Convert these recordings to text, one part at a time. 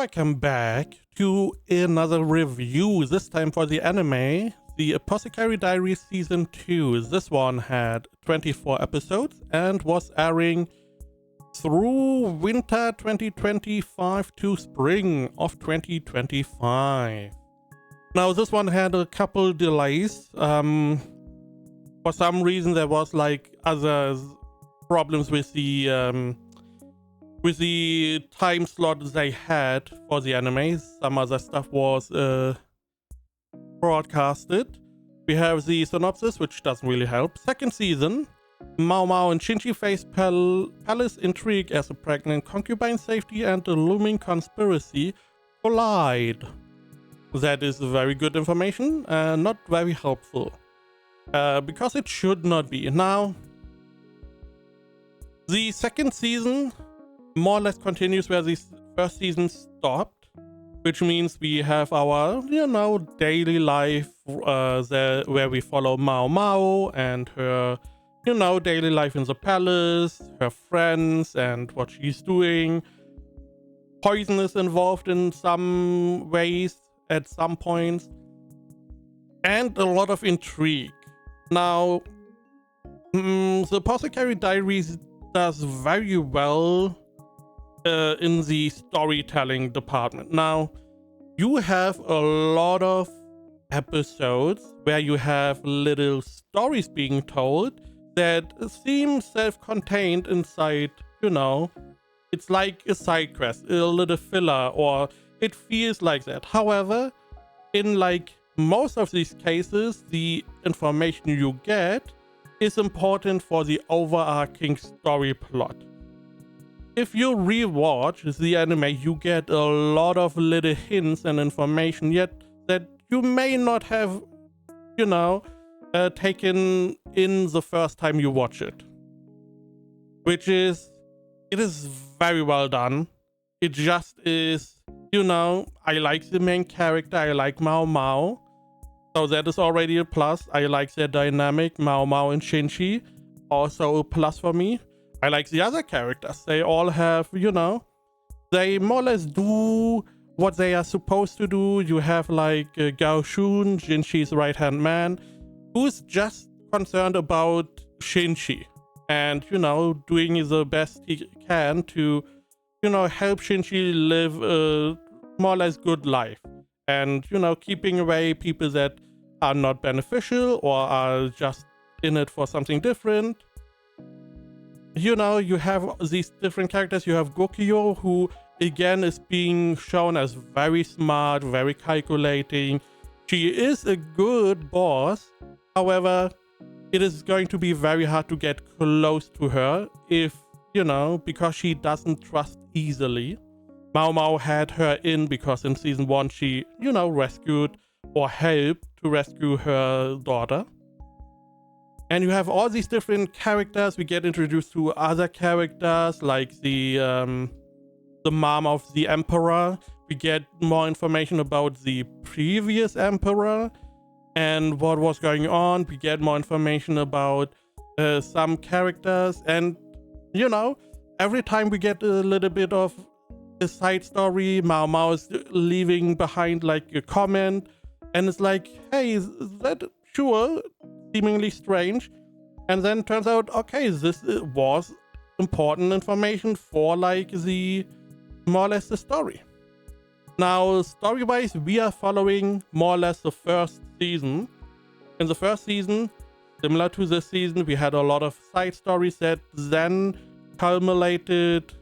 Welcome back to another review, this time for the anime, the Apothecary Diaries Season 2. This one had 24 episodes and was airing through winter 2025 to spring of 2025. Now this one had a couple delays. For some reason there was like other problems with the time slot they had for the anime. Some other stuff was broadcasted. We have the synopsis, which doesn't really help. Second season, MaoMao and Shinji face palace intrigue as a pregnant concubine safety and a looming conspiracy collide. That is very good information, not very helpful. Because it should not be. Now, the second season more or less continues where the first season stopped, which means we have our, daily life there, where we follow MaoMao and her, daily life in the palace, her friends and what she's doing. Poison is involved in some ways at some points, and a lot of intrigue. Now, the Apothecary Diaries does very well in the storytelling department. Now, you have a lot of episodes where you have little stories being told that seem self-contained inside, it's like a side quest, a little filler, or it feels like that. However, in like most of these cases, the information you get is important for the overarching story plot. If you rewatch the anime, you get a lot of little hints and information yet that you may not have, taken in the first time you watch it. It is very well done. It just is, I like the main character, I like MaoMao. So that is already a plus. I like their dynamic, MaoMao and Shinji. Also a plus for me. I like the other characters. They all have, they more or less do what they are supposed to do. You have like Gao Shun, Shinji's right-hand man, who's just concerned about Shinji and, doing the best he can to, help Shinji live a more or less good life. And, keeping away people that are not beneficial or are just in it for something different. You have these different characters. You have Gokyo, who again is being shown as very smart, very calculating. She is a good boss. However, it is going to be very hard to get close to her if, because she doesn't trust easily. MaoMao had her in because in season 1 she, rescued or helped to rescue her daughter. And you have all these different characters. We get introduced to other characters like the mom of the emperor. We get more information about the previous emperor and what was going on. We get more information about some characters. And, every time we get a little bit of a side story, MaoMao is leaving behind like a comment. And it's like, hey, is that sure? Seemingly strange, and then turns out, okay, this was important information for like the more or less the story. Now, story-wise, we are following more or less the first season. In the first season, similar to this season, we had a lot of side stories that then culminated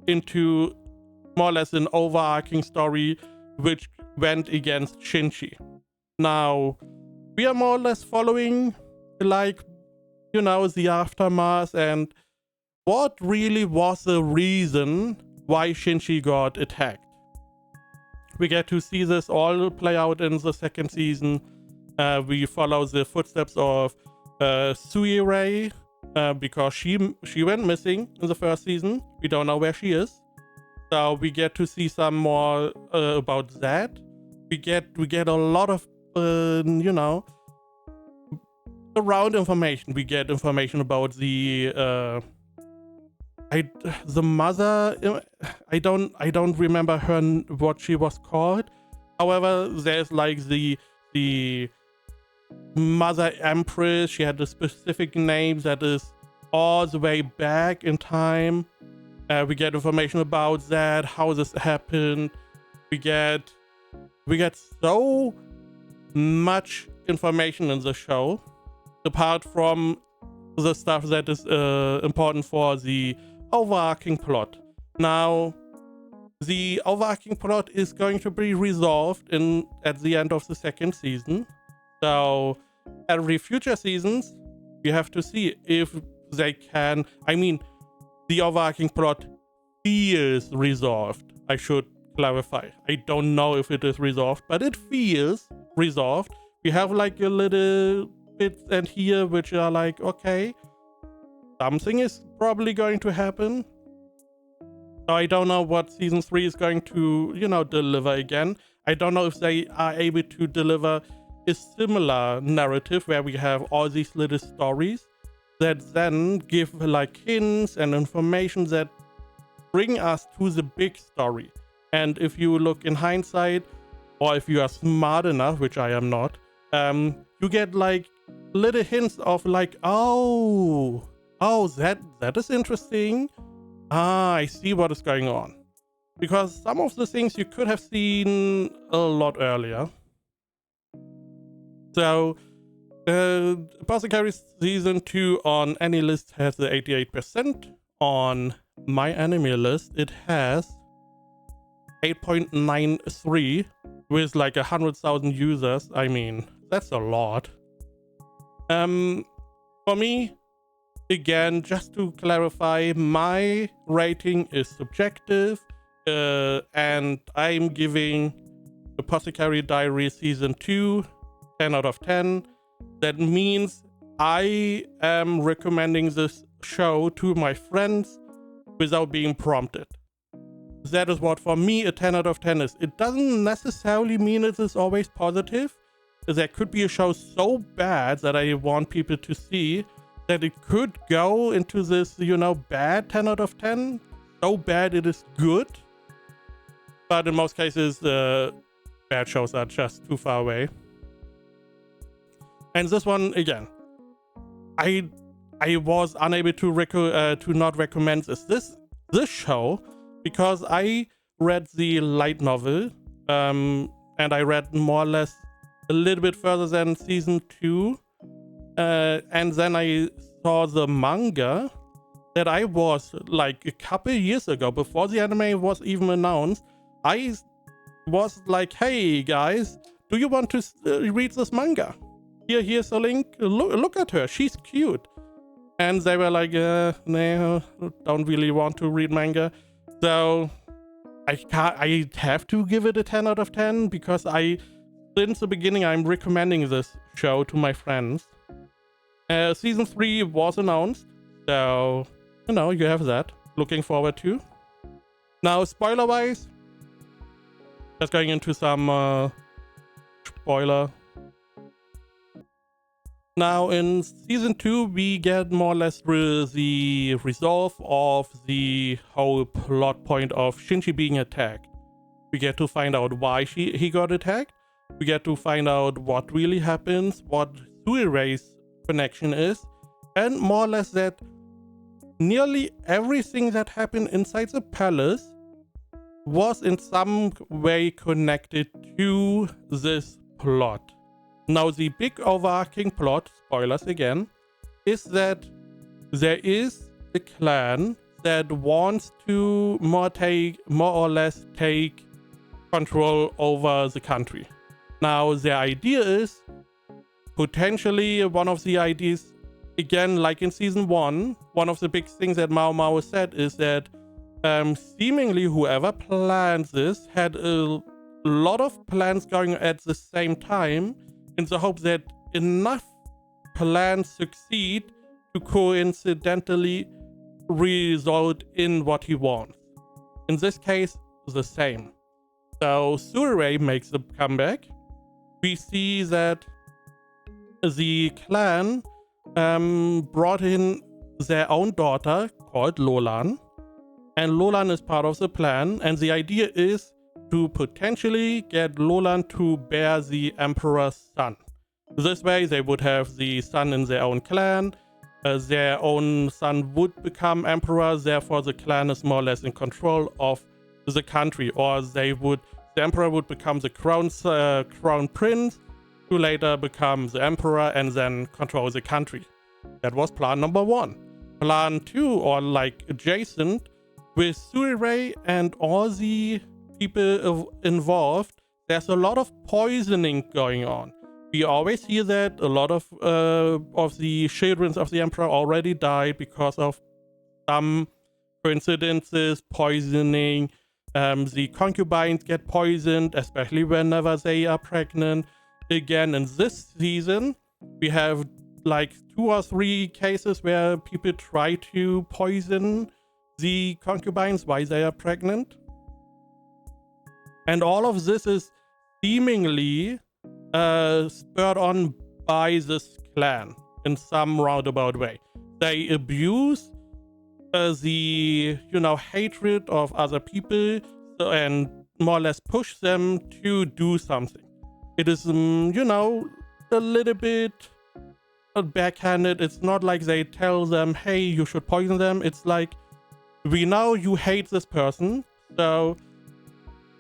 into more or less an overarching story which went against Shinji. Now, we are more or less following, like, the aftermath and what really was the reason why Shinji got attacked. We get to see this all play out in the second season. We follow the footsteps of Kusuriya because she went missing in the first season. We don't know where she is. So we get to see some more about that. We get a lot of around information. We get information about the the mother, I don't remember what she was called. However, there's like the mother empress. She had a specific name that is all the way back in time. We get information about that, how this happened. We get so much information in the show, apart from the stuff that is important for the overarching plot. Now, the overarching plot is going to be resolved at the end of the second season. So every future seasons, you have to see if they can. I mean, the overarching plot feels resolved. I should clarify. I don't know if it is resolved, but it feels resolved. We have like a little bits and here which are like, okay, something is probably going to happen. So I don't know what season 3 is going to, deliver again. I don't know if they are able to deliver a similar narrative where we have all these little stories that then give like hints and information that bring us to the big story. And if you look in hindsight, or if you are smart enough, which I am not, you get like little hints of like, oh, that is interesting. I see what is going on. Because some of the things you could have seen a lot earlier. So, Apothecary Season 2 on any list has the 88%. On my anime list, it has 8.93 with like 100,000 users. I mean, that's a lot. For me, again, just to clarify, my rating is subjective, and I'm giving Apothecary Diaries Season 2 10 out of 10. That means I am recommending this show to my friends without being prompted. That is what for me a 10 out of 10 is. It doesn't necessarily mean it is always positive. There could be a show so bad that I want people to see that it could go into this, bad 10 out of 10. So bad it is good. But in most cases, bad shows are just too far away. And this one, again, I was unable to not recommend this show because I read the light novel, and I read more or less a little bit further than season 2, and then I saw the manga that I was like a couple years ago, before the anime was even announced. I was like, hey guys, do you want to read this manga? Here's a link. Look at her, she's cute. And they were like, no, don't really want to read manga. So I have to give it a 10 out of 10 because since the beginning, I'm recommending this show to my friends. Season 3 was announced, so you have that. Looking forward to. Now, spoiler-wise, just going into some spoiler. Now, in season 2, we get more or less the resolve of the whole plot point of Shinji being attacked. We get to find out why he got attacked. We get to find out what really happens, what Suirai's connection is, and more or less that nearly everything that happened inside the palace was in some way connected to this plot. Now, the big overarching plot, spoilers again, is that there is a clan that wants to more or less take control over the country. Now, the idea is, potentially one of the ideas, again, like in season 1, one of the big things that MaoMao said is that seemingly whoever planned this had a lot of plans going at the same time, in the hope that enough plans succeed to coincidentally result in what he wants. In this case, the same. So Suirai makes a comeback. We see that the clan brought in their own daughter called Lolan. And Lolan is part of the plan, and the idea is to potentially get Lolan to bear the Emperor's son. This way they would have the son in their own clan, their own son would become emperor, therefore the clan is more or less in control of the country, or the emperor would become the crown prince, who later become the emperor and then control the country. That was plan number 1. Plan 2, or like adjacent, with Kusuriya and all the people involved, there's a lot of poisoning going on. We always hear that a lot of the children of the emperor already died because of some coincidences, poisoning. The concubines get poisoned, especially whenever they are pregnant. Again, in this season, we have like 2 or 3 cases where people try to poison the concubines while they are pregnant. And all of this is seemingly spurred on by this clan in some roundabout way. They abuse the hatred of other people and more or less push them to do something. It is a little bit backhanded. It's not like they tell them, hey, you should poison them. It's like, we know you hate this person, so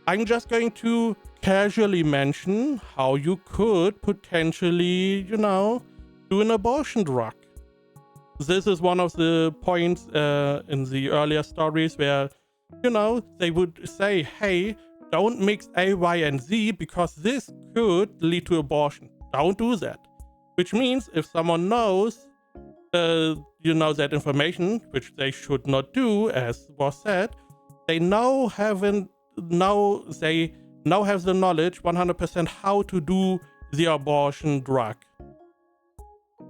I'm just going to casually mention how you could potentially, do an abortion drug. This is one of the points in the earlier stories where, they would say, hey, don't mix A, Y, and Z because this could lead to abortion. Don't do that. Which means if someone knows, that information, which they should not do, as was said, they now have the knowledge 100% how to do the abortion drug.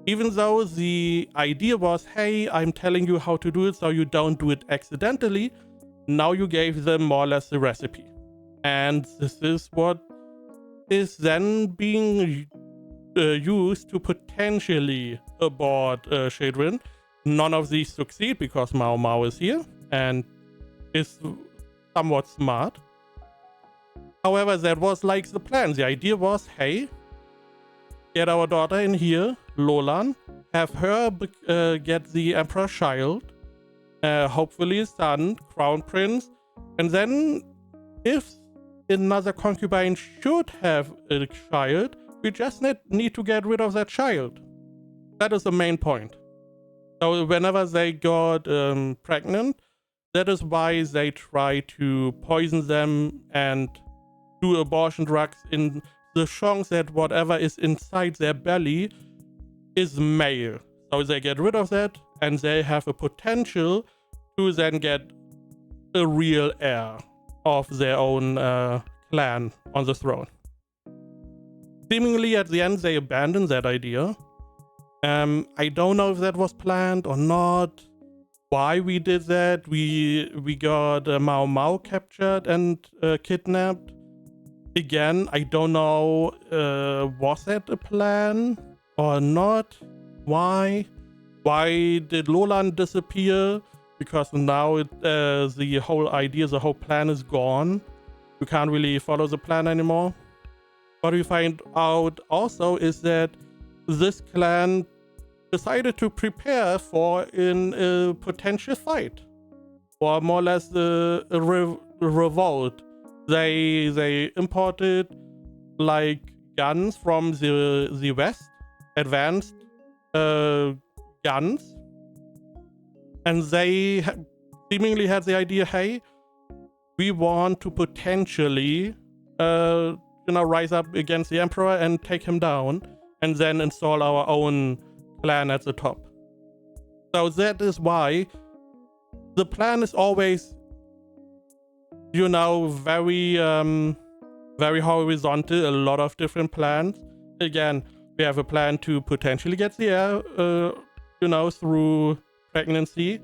Even though the idea was, hey, I'm telling you how to do it so you don't do it accidentally, now you gave them more or less the recipe. And this is what is then being used to potentially abort children. None of these succeed because MaoMao is here and is somewhat smart. However, that was like the plan. The idea was, hey, get our daughter in here, Lolan, have her get the emperor's child, hopefully a son, crown prince, and then if another concubine should have a child, we just need to get rid of that child. That is the main point. So whenever they got pregnant, that is why they try to poison them and do abortion drugs in the chance that whatever is inside their belly is male. So they get rid of that and they have a potential to then get a real heir of their own clan on the throne. Seemingly at the end they abandoned that idea. I don't know if that was planned or not. Why we did that? We got MaoMao captured and kidnapped. Again, I don't know, was that a plan or not? Why? Why did Lolan disappear? Because now the whole idea, the whole plan is gone. You can't really follow the plan anymore. What we find out also is that this clan decided to prepare for a potential fight, or more or less a revolt. They imported like guns from the West, advanced guns, and they seemingly had the idea, hey, we want to potentially rise up against the emperor and take him down, and then install our own clan at the top. So that is why the plan is always very very horizontal. A lot of different plans. Again, we have a plan to potentially get the heir through pregnancy,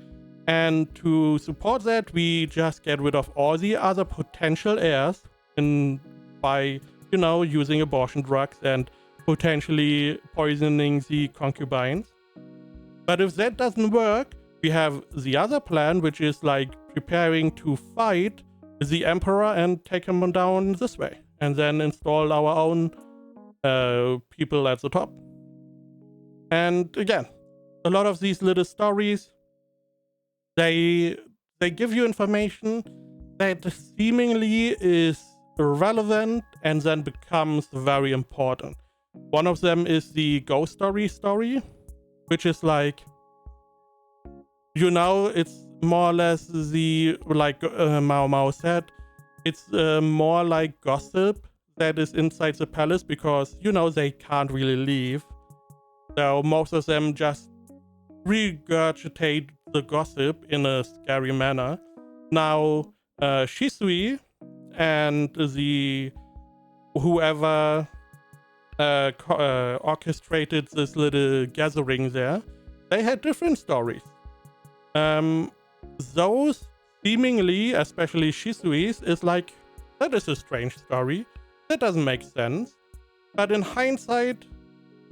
and to support that we just get rid of all the other potential heirs by using abortion drugs and potentially poisoning the concubines. But if that doesn't work, We have the other plan, which is like preparing to fight the Emperor and take him down this way, and then install our own people at the top. And again, a lot of these little stories, they give you information that seemingly is irrelevant and then becomes very important. One of them is the ghost story, which is like, you know, it's more or less the, like MaoMao said, it's more like gossip that is inside the palace, because, you know, they can't really leave. So most of them just regurgitate the gossip in a scary manner. Now, Shisui and the whoever orchestrated this little gathering there, they had different stories. Those seemingly, especially Shisui's, is like, that is a strange story. That doesn't make sense. But in hindsight,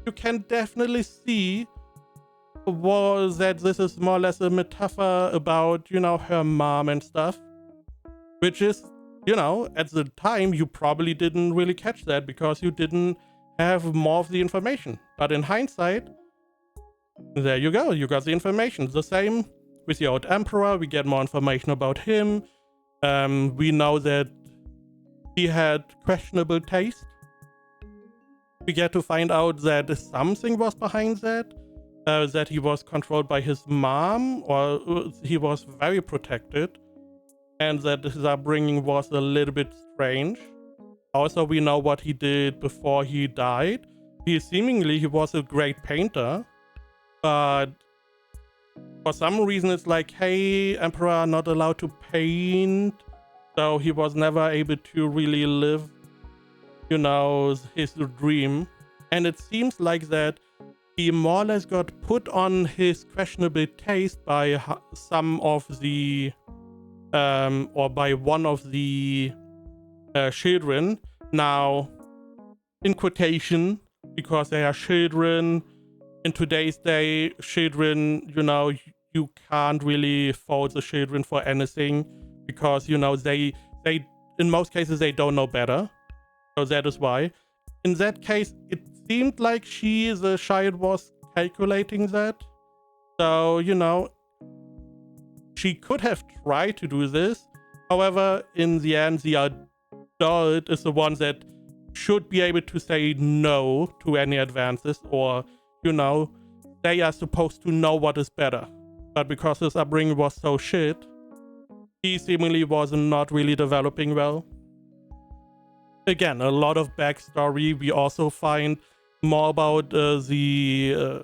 you can definitely see that this is more or less a metaphor about, you know, her mom and stuff. Which is, you know, at the time, you probably didn't really catch that because you didn't have more of the information. But in hindsight, there you go. You got the information. The same with the old Emperor. We get more information about him. We know that he had questionable taste. We get to find out that something was behind that. That he was controlled by his mom, or he was very protected. And that his upbringing was a little bit strange. Also, we know what he did before he died. He was a great painter, but for some reason it's like, hey, Emperor not allowed to paint, so he was never able to really live, you know, his dream. And it seems like that he more or less got put on his questionable taste by some of the or by one of the children. Now, in quotation, because they are children. In today's day, children, you know, you can't really fault the children for anything, because, you know, they in most cases they don't know better. So that is why. In that case, it seemed like the child was calculating that. So, you know, she could have tried to do this. However, in the end, the adult is the one that should be able to say no to any advances, or, you know, they are supposed to know what is better. But because his upbringing was so shit, he seemingly was not really developing well. Again, a lot of backstory. We also find more about the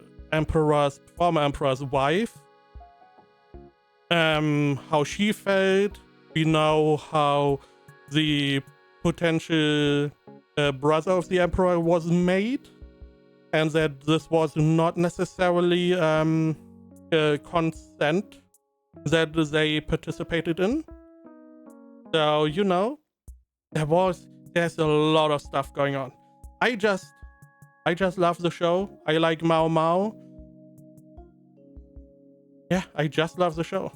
former emperor's wife. How she felt. We know how the potential brother of the emperor was made, and that this was not necessarily consent that they participated in. So, you know, there's a lot of stuff going on. I just love the show. I like MaoMao. Yeah, I just love the show.